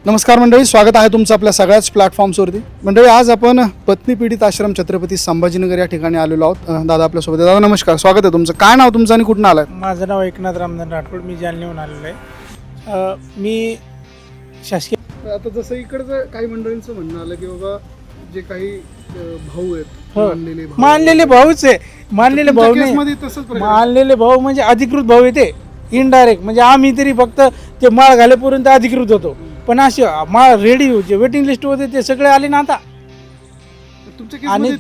नमस्कार मंडळी, स्वागत आहे तुमचं आपल्या सगळ्याच प्लॅटफॉर्म्सवरती. मंडळी, आज आपण पत्नी पीडित आश्रम छत्रपती संभाजीनगर या ठिकाणी आलेलो आहोत. दादा आपल्यासोबत आहे. दादा नमस्कार, स्वागत आहे तुमचं. काय नाव तुमचं आणि कुठून आलाय? माझं नाव एकनाथ रामदान राठोड. मी जालन्याहून आलेलो आहे. मी शासकीय आता जसं इकडचं काही मंडळींचं म्हणणं आलं की बाबा जे काही भाऊ आहेत, मानलेले भाऊच आहे. मानलेले भाऊ नाही, मानलेले भाऊ म्हणजे अधिकृत भाऊ येते इनडायरेक्ट. म्हणजे आम्ही तरी फक्त ते माळ घालेपर्यंत अधिकृत होतो, पण असे माळ रेडी जे वेटिंग लिस्ट होते ते सगळे आले ना आता. आणि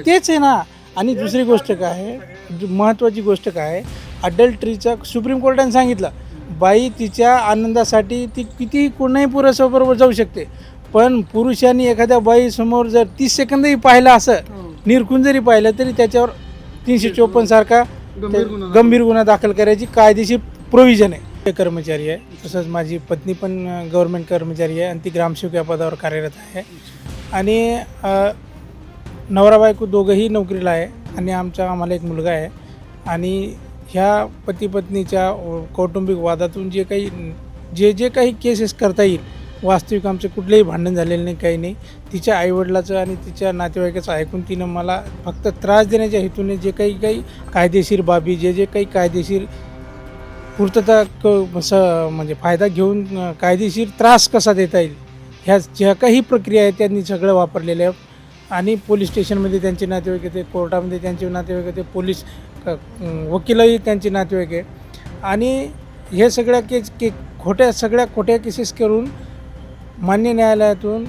तेच आहे ना. आणि दुसरी गोष्ट काय आहे, महत्त्वाची गोष्ट काय आहे, अडल्ट्रीचा सुप्रीम कोर्टाने सांगितलं बाई तिच्या आनंदासाठी ती कितीही कोणाही पुरुषाबरोबर जाऊ शकते, पण पुरुषांनी एखाद्या बाईसमोर जर 30 सेकंदही पाहिलं, असं निरखून जरी पाहिलं, तरी त्याच्यावर 354 सारखा गंभीर गुन्हा दाखल करायची कायदेशीर प्रोव्हिजन आहे. कर्मचारी आहे, तसंच माझी पत्नी पण गव्हर्नमेंट कर्मचारी आहे आणि ती ग्रामसेवक या पदावर कार्यरत आहे. आणि नवरा बायको दोघंही नोकरीला आहे आणि आम्हाला एक मुलगा आहे. आणि ह्या पती पत्नीच्या कौटुंबिक वादातून जे काही केसेस करता येईल, वास्तविक आमचे कुठलेही भांडण झालेलं नाही, काही नाही. तिच्या आईवडिलाचं आणि तिच्या नातेवाईकाचं ऐकून तिनं मला फक्त त्रास देण्याच्या हेतूने जे काही कायदेशीर बाबी, जे काही कायदेशीर पूर्तता म्हणजे फायदा घेऊन कायदेशीर त्रास कसा देता येईल, ह्या ज्या काही प्रक्रिया आहेत त्यांनी सगळं वापरलेलं आहे. आणि पोलीस स्टेशनमध्ये त्यांचे नातेवाईक येते, कोर्टामध्ये त्यांचे नातेवाईक येते, पोलीस वकीलही त्यांचे नातेवाईक आहे. आणि हे सगळ्या सगळ्या खोट्या केसेस करून मान्य न्यायालयातून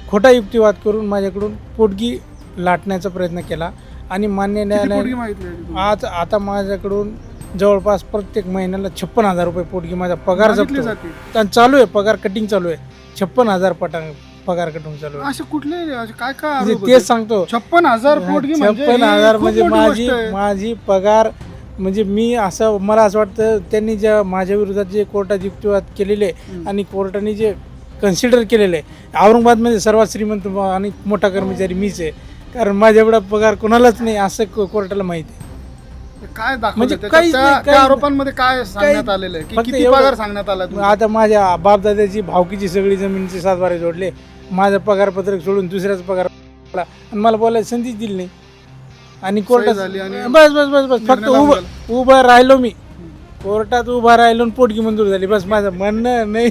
खोटा युक्तिवाद करून माझ्याकडून पोटगी लाटण्याचा प्रयत्न केला. आणि मान्य न्यायालयाने आता माझ्याकडून जवळपास प्रत्येक महिन्याला 56,000 रुपये पोटगी माझा पगार जपतो. चालू आहे, पगार कटिंग चालू आहे. 56,000 पगार कटिंग चालू आहे. असे कुठले काय तेच सांगतो. 56,000 पोटगी 56,000 म्हणजे माझी पगार. म्हणजे मला असं वाटतं त्यांनी ज्या माझ्या विरोधात जे कोर्टात युक्तिवाद केलेले आणि कोर्टाने जे कन्सिडर केलेलं आहे, औरंगाबादमध्ये सर्वात श्रीमंत आणि मोठा कर्मचारी मीच आहे, कारण माझ्या एवढा पगार कोणालाच नाही असं कोर्टाला माहिती आहे. काय म्हणजे काही आरोपांमध्ये काय सांगण्यात आलेलं आहे, किती पगार सांगण्यात आला? आता माझ्या बापदादाची भावकीची सगळी जमिनीचे 7 बारे जोडले, माझं पगारपत्रक सोडून दुसऱ्याच पगार आणि मला बोलायला संधीच दिली नाही. आणि कोर्टात बस फक्त उभं राहिलो, मी कोर्टात उभा राहिलो आणि पोटगी मंजूर झाली, बस. माझं म्हणणं नाही,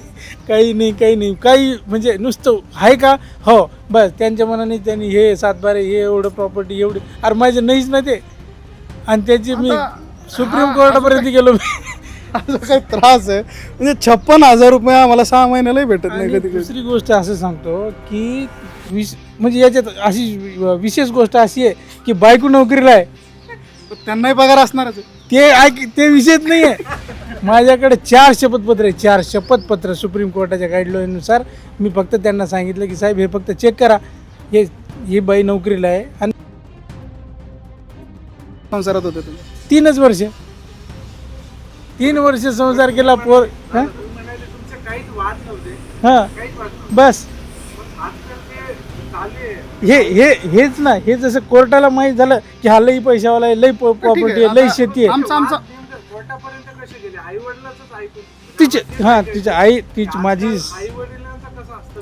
काही म्हणजे नुसतं आहे का, हो बस. त्यांच्या मनाने त्यांनी हे 7 बारे, हे एवढं प्रॉपर्टी, एवढी, अरे माझे नाहीच ना ते. आणि त्याची मी सुप्रीम कोर्टापर्यंत गेलो. काही त्रास आहे म्हणजे 56,000 रुपये आम्हाला 6 महिन्यालाही भेटत नाही कधी. दुसरी गोष्ट असं सांगतो की म्हणजे याच्यात अशी विशेष गोष्ट अशी आहे की बायको नोकरीला आहे, त्यांनाही पगार असणारच. ते विषयच नाही आहे. माझ्याकडे 4 शपथपत्र आहे, 4 शपथपत्र सुप्रीम कोर्टाच्या गाईडलाईननुसार. मी फक्त त्यांना सांगितलं की साहेब हे फक्त चेक करा, ही बाई नोकरीला आहे. आणि संसारात होते तुम्ही 3 वर्ष, 3 वर्ष संसार केला. बस हेच ना. हे जसं कोर्टाला माहीत झालं की हा लई पैशावाला आहे, लई प्रॉपर्टी आहे, लई शेती आहे. तिच्या आई माझी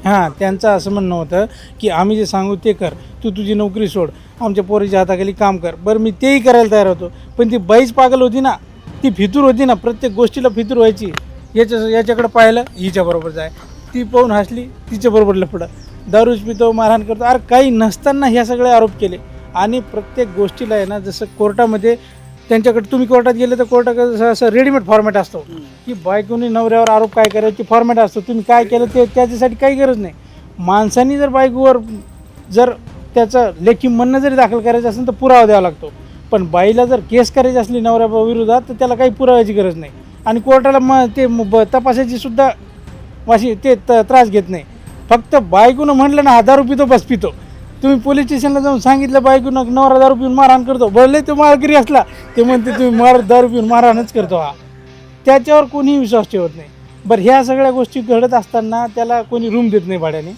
त्यांचं असं म्हणणं होतं की आम्ही जे सांगू ते कर, तू तुझी नोकरी सोड, आमच्या पोरीच्या हाताखाली काम कर. बरं, मी तेही करायला तयार होतो, पण ती बाईच पागल होती ना, ती फितूर होती ना, प्रत्येक गोष्टीला फितूर व्हायची. याच्याकडे पाहिलं हिच्याबरोबर जाय, ती पाहून हसली, तिच्याबरोबर लफडं, दारूच पितो, मारहाण करतो. अरे काही नसताना ह्या सगळे आरोप केले. आणि प्रत्येक गोष्टीला आहे ना, जसं कोर्टामध्ये त्यांच्याकडे तुम्ही कोर्टात गेले तर कोर्टाकडे असं रेडीमेड फॉर्मॅट असतो की बायकोनी नवऱ्यावर आरोप काय करायची फॉर्मॅट असतो. तुम्ही काय केलं ते त्याच्यासाठी काही गरज नाही. माणसांनी जर बायकोवर जर त्याचं लेखी म्हणणं जरी दाखल करायचं असेल तर पुरावा द्यावा लागतो, पण बाईला जर केस करायची असली नवऱ्या विरोधात तर त्याला काही पुराव्याची गरज नाही. आणि कोर्टाला ते तपासायची सुद्धा ते त्रास घेत नाही. फक्त बायकोनं म्हटलं ना हा दारू पितो, बस पितो. तुम्ही पोलीस स्टेशनला जाऊन सांगितलं बायकोनं नवरा दारू पिऊन मारहाण करतो, बोलले तो माळकरी असला ते म्हणते तुम्ही दारू पिऊन मारहाणच करतो, हा त्याच्यावर कोणीही विश्वास ठेवत नाही. बरं, ह्या सगळ्या गोष्टी घडत असताना त्याला कोणी रूम देत नाही भाड्याने.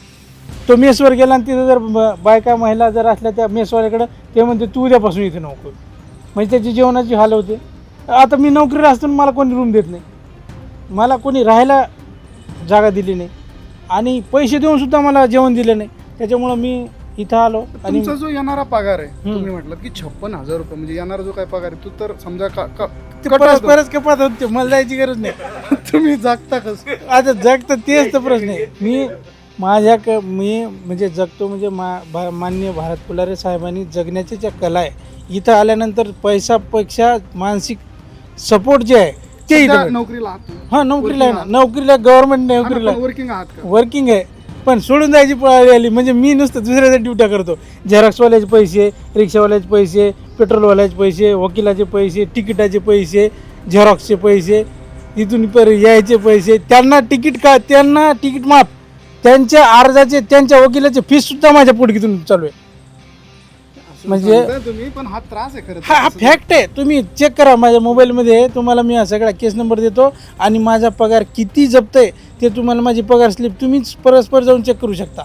तो मेसवर गेला आणि तिथं जर बायका महिला जर असल्या त्या मेसवाल्याकडं, ते म्हणते तू उद्यापासून इथे नको, म्हणजे त्याची जेवणाची हाल होते. आता मी नोकरीला असताना मला कोणी रूम देत नाही, मला कोणी राहायला जागा दिली नाही. आणि पैसे देऊन सुद्धा मला जेवण दिलं नाही. त्याच्यामुळं मी इथं आलो. आणि तुमचा जो येणारा पगार आहे, तुम्ही म्हटलं की 56,000 रुपये, म्हणजे येणारा जो काय पगार आहे तो तर समजा ते परत कपात होते, मला जायची गरज नाही. तुम्ही जागता कसं? आता जगतं तेच तर प्रश्न आहे. मी म्हणजे जगतो म्हणजे माननीय भारत फुलारे साहेबांनी जगण्याच्या ज्या कला आहे, इथं आल्यानंतर पैशापेक्षा मानसिक सपोर्ट जे आहे ते सध्या इथं. नोकरीला आहात तुम्ही? हां, नोकरीला आहे ना, नोकरीला गव्हर्नमेंट नोकरीला वर्किंग आहात का? वर्किंग आहे. पण सोडून जायची पळाली आली म्हणजे मी नुसतं दुसऱ्याच्या ड्युट्या करतो. झेरॉक्सवाल्याचे पैसे, रिक्षावाल्याचे पैसे, पेट्रोलवाल्याचे पैसे, वकिलाचे पैसे, तिकिटाचे पैसे, झेरॉक्सचे पैसे, इथून यायचे पैसे, त्यांना तिकीट माफ, त्यांच्या अर्जाचे, त्यांच्या वकिलाचे फीससुद्धा माझ्या पोटकीतून चालू आहे. म्हणजे सांगताय तुम्ही, पण हा त्रास आहे खरं तर. हा फॅक्ट आहे. तुम्ही चेक करा माझ्या मोबाईलमध्ये, तुम्हाला मी हा सगळा केस नंबर देतो आणि माझा पगार किती जप्त आहे ते तुम्हाला, माझी पगार स्लिप तुम्हीच परस्पर जाऊन चेक करू शकता.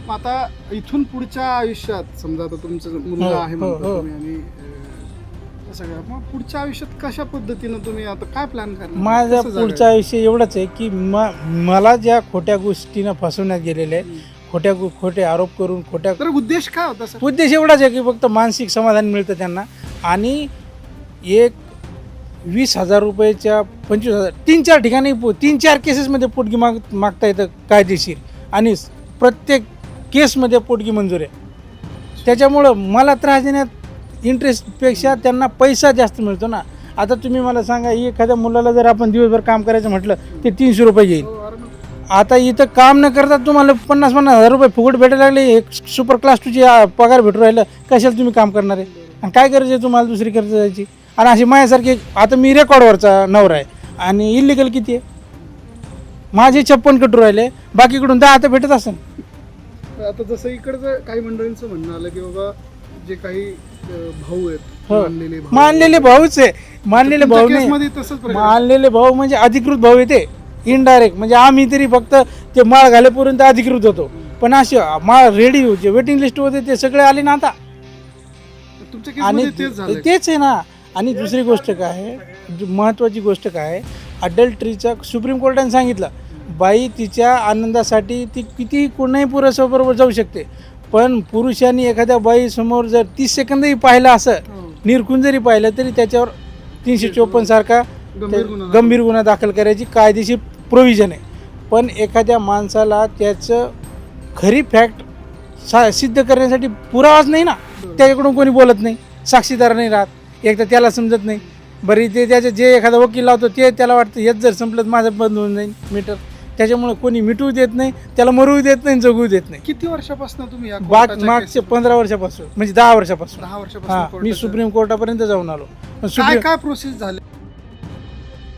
आता इथून पुढच्या आयुष्यात समजा आता तुमचं मुलगा आहे म्हणतो तुम्ही, आणि सगळं मग पुढच्या आयुष्यात कशा पद्धतीनं तुम्ही आता काय प्लॅन करणार? माझं कसं जगायचं? पुढचं आयुष्य एवढंच आहे की मला ज्या खोट्या गोष्टीनं फसवण्यात गेलेले आहे, खोटे आरोप करून तर उद्देश काय होता सर? उद्देश एवढाच आहे की फक्त मानसिक समाधान मिळतं त्यांना. आणि एक 20,000 रुपयाच्या 25,000 3-4 ठिकाणी 3-4 केसेसमध्ये पोटगी मागता येतं कायदेशीर, आणि प्रत्येक केसमध्ये पोटगी मंजूर आहे. त्याच्यामुळं मला त्रास देण्यात इंटरेस्टपेक्षा त्यांना पैसा जास्त मिळतो ना. आता तुम्ही मला सांगा, एखाद्या मुलाला जर आपण दिवसभर काम करायचं म्हटलं ते 300 रुपये येईल. आता इथं काम न करता तुम्हाला 50,000 रुपये फुकट भेटायला लागले, एक सुपर क्लास 2ची पगार भेटू राहिलं, कशाला तुम्ही काम करणार आहे? आणि काय गरज आहे तुम्हाला दुसरी खर्च जायची? आणि अशी माझ्यासारखी, आता मी रेकॉर्डवरचा नवरा आहे आणि इलिगल किती आहे, माझे 56 कटू राहिले, बाकीकडून 10 आता भेटत असेल. आता जसं इकडचं काही मंडळींचं म्हणणं आलं की बाबा जे काही भाऊ आहेत, मानलेले भाऊच आहे. मानलेले भाऊ नाही, केसमध्ये तसंच प्रकार आहे. मानलेले भाऊ म्हणजे अधिकृत भाऊ येते, इनडायरेक्ट. म्हणजे आम्ही तरी फक्त ते माळ घालेपर्यंत अधिकृत होतो, पण असे माळ रेडी जे वेटिंग लिस्ट होते ते सगळे आले ना आता. तुमच्या आणि केसमध्ये तेच झालंय. तेच आहे ना. आणि दुसरी गोष्ट काय आहे, महत्त्वाची गोष्ट काय आहे, अडल्ट्रीचा सुप्रीम कोर्टाने सांगितलं, बाई तिच्या आनंदासाठी ती कितीही कोणाही पुरुषाबरोबर जाऊ शकते, पण पुरुषांनी एखाद्या बाईसमोर जर 30 सेकंदही पाहिलं, असं निरखून जरी पाहिलं, तरी त्याच्यावर 354 सारखा गंभीर गुन्हा दाखल करायची कायदेशीर प्रोव्हिजन आहे. पण एखाद्या माणसाला त्याचं खरी फॅक्ट सिद्ध करण्यासाठी पुरावाच नाही ना, त्याच्याकडून कोणी बोलत नाही, साक्षीदार नाही राहत, एक तर त्याला समजत नाही. बरी ते त्याचे जे एखादा वकील लावतो ते त्याला वाटतं हेच जर संपलं माझं बंद होऊन जाईल मीटर, त्याच्यामुळे कोणी मिटवू देत नाही, त्याला मरू देत नाही, जगू देत नाही. किती वर्षापासून तुम्ही या मागचे 15 वर्षापासून, म्हणजे 10 वर्षापासून. 10 हां, वर्षापासून मी सुप्रीम कोर्टापर्यंत जाऊन आलो. काय काय प्रोसेस झाली?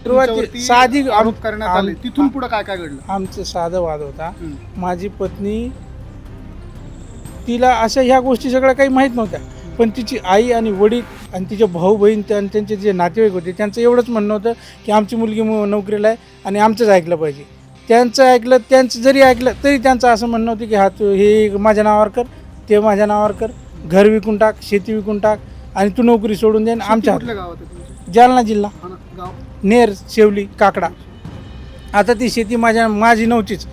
सुरुवाती साधी आरोप करण्यात आले, तिथून पुढे काय काय घडलं? आमचं साधा वाद होता. माझी पत्नी, तिला अशा ह्या गोष्टी सगळ्या काही माहीत नव्हत्या, पण तिची आई आणि वडील आणि तिचे भाऊ बहीण त्यांचे जे नातेवाईक होते त्यांचं एवढंच म्हणणं होतं की आमची मुलगी नोकरीला आहे आणि आमचंच ऐकलं पाहिजे. त्यांचं जरी ऐकलं तरी त्यांचं असं म्हणणं होतं की हे माझ्या नावावर कर, ते माझ्या नावावर कर, घर विकून टाक, शेती विकून टाक आणि तू नोकरी सोडून दे. आमच्या कुठल्या गावात आहे तुमचं? जालना जिल्हा, हा ना, गाव नेर, शेवली, काकडा. आता ती शेती माझी नव्हतीच,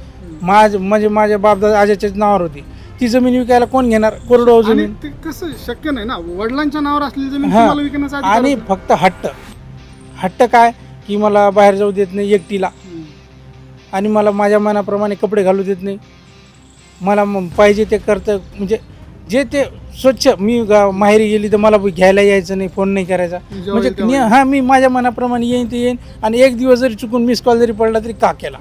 म्हणजे माझ्या बापदादा आजाच्याच नावावर होती. ती जमीन विकायला कोण घेणार? कोरडवाहू आणि जमीन. ते कसं शक्य नाही ना, वडिलांच्या नावावर असलेली जमीन हां. तुम्हाला विकण्याचा अधिकार आणि होता. फक्त हट्ट काय की मला बाहेर जाऊ देत नाही एकटीला, आणि मला माझ्या मनाप्रमाणे कपडे घालू देत नाही, मला पाहिजे ते करतं, म्हणजे जे ते स्वच्छ. मी माहेरी गेली तर मला घ्यायला यायचं नाही, फोन नाही करायचा, म्हणजे मी माझ्या मनाप्रमाणे येईन ते येईन. आणि एक दिवस जरी चुकून मिस कॉल जरी पडला तरी का केला.